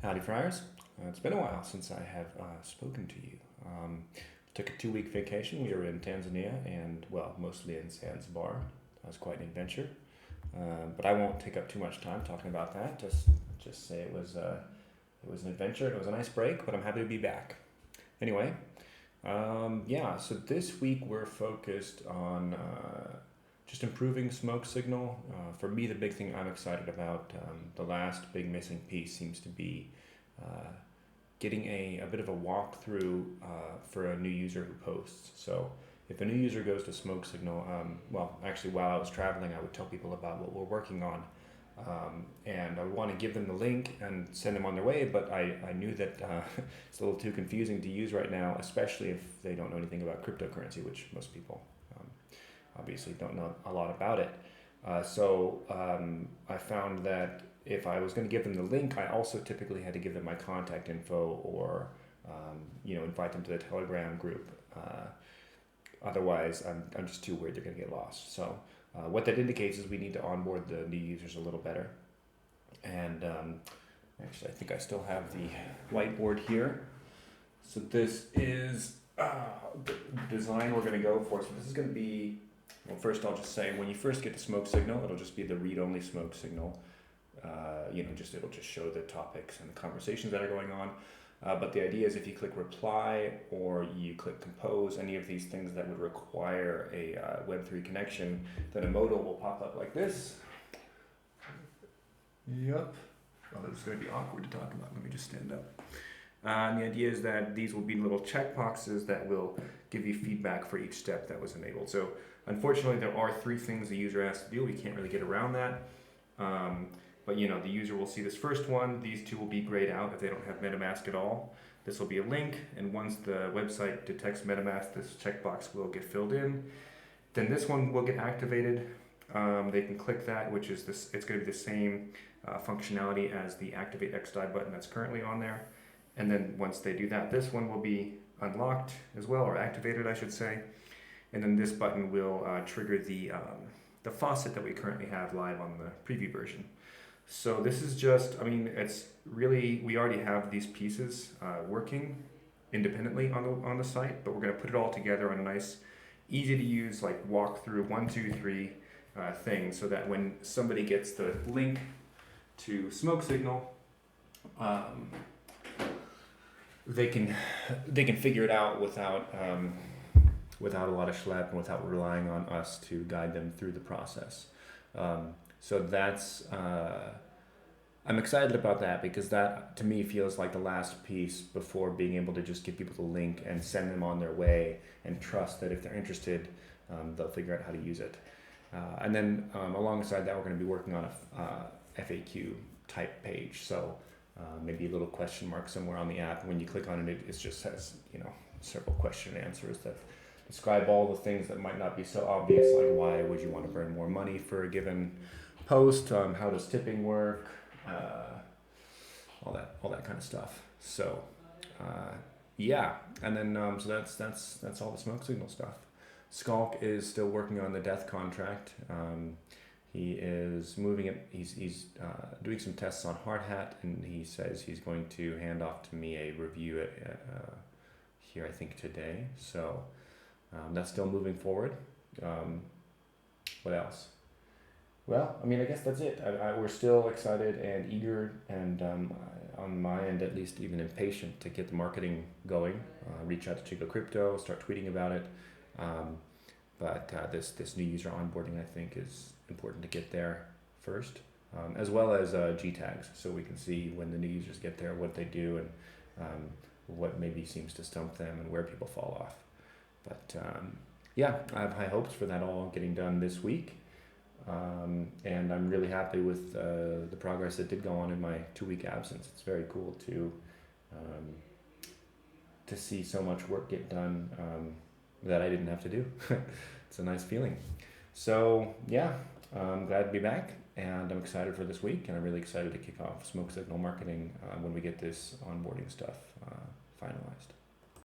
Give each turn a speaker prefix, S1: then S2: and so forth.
S1: Howdy, Friars. It's been a while since I have spoken to you. Took a 2 week vacation. We were in Tanzania and, well, mostly in Zanzibar. That was quite an adventure. But I won't take up too much time talking about that. Just say it was an adventure. It was a nice break, but I'm happy to be back. Anyway, yeah, so this week we're focused on just improving smoke signal. For me, the big thing I'm excited about, the last big missing piece seems to be getting a bit of a walkthrough for a new user who posts. So if a new user goes to Smoke Signal, well, actually, while I was traveling, I would tell people about what we're working on. And I want to give them the link and send them on their way, but I knew that it's a little too confusing to use right now, especially if they don't know anything about cryptocurrency, which most people obviously don't know a lot about it. So I found that if I was going to give them the link, I also typically had to give them my contact info or invite them to the Telegram group. Otherwise, I'm just too worried they're going to get lost. So what that indicates is we need to onboard the new users a little better. And actually, I think I still have the whiteboard here. So this is the design we're going to go for. So this is going to be, well, first I'll just say when you first get to Smoke Signal, it'll just be the read-only Smoke Signal. It'll just show the topics and the conversations that are going on. But the idea is if you click reply or you click compose, any of these things that would require a Web3 connection, then a modal will pop up like this. Yep. Well, it's going to be awkward to talk about. Let me just stand up. And the idea is that these will be little checkboxes that will give you feedback for each step that was enabled. So unfortunately, there are 3 things the user has to do. We can't really get around that. But the user will see this first one. These 2 will be grayed out if they don't have MetaMask at all. This will be a link, and once the website detects MetaMask, this checkbox will get filled in. Then this one will get activated. They can click that, which is this. It's going to be the same functionality as the Activate XDAI button that's currently on there. And then once they do that, this one will be unlocked as well, or activated, I should say. And then this button will trigger the faucet that we currently have live on the preview version. So this is just, it's really, we already have these pieces working independently on the site, but we're going to put it all together on a nice, easy to use, like walkthrough 1, 2, 3 thing, so that when somebody gets the link to Smoke Signal, they can figure it out without a lot of schlep and without relying on us to guide them through the process. So that's, I'm excited about that because that to me feels like the last piece before being able to just give people the link and send them on their way and trust that if they're interested, they'll figure out how to use it. And then alongside that, we're going to be working on a FAQ type page. So maybe a little question mark somewhere on the app. When you click on it, it just says, several question and answers that describe all the things that might not be so obvious, like why would you want to burn more money for a given post, how does tipping work, all that kind of stuff. So yeah, and then so that's all the Smoke Signal stuff. Skulk is still working on the death contract. He is moving it. He's doing some tests on Hardhat, and he says he's going to hand off to me a review here, I think today. So that's still moving forward. What else? Well, I guess that's it. We're still excited and eager, and on my end at least, even impatient to get the marketing going. Reach out to Chico Crypto, start tweeting about it. But this new user onboarding, I think, is important to get there first, as well as G tags, so we can see when the new users get there, what they do, and what maybe seems to stump them, and where people fall off. But yeah, I have high hopes for that all getting done this week. And I'm really happy with the progress that did go on in my 2-week absence. It's very cool to see so much work get done that I didn't have to do. It's a nice feeling. So yeah, I'm glad to be back, and I'm excited for this week, and I'm really excited to kick off Smoke Signal marketing when we get this onboarding stuff finalized.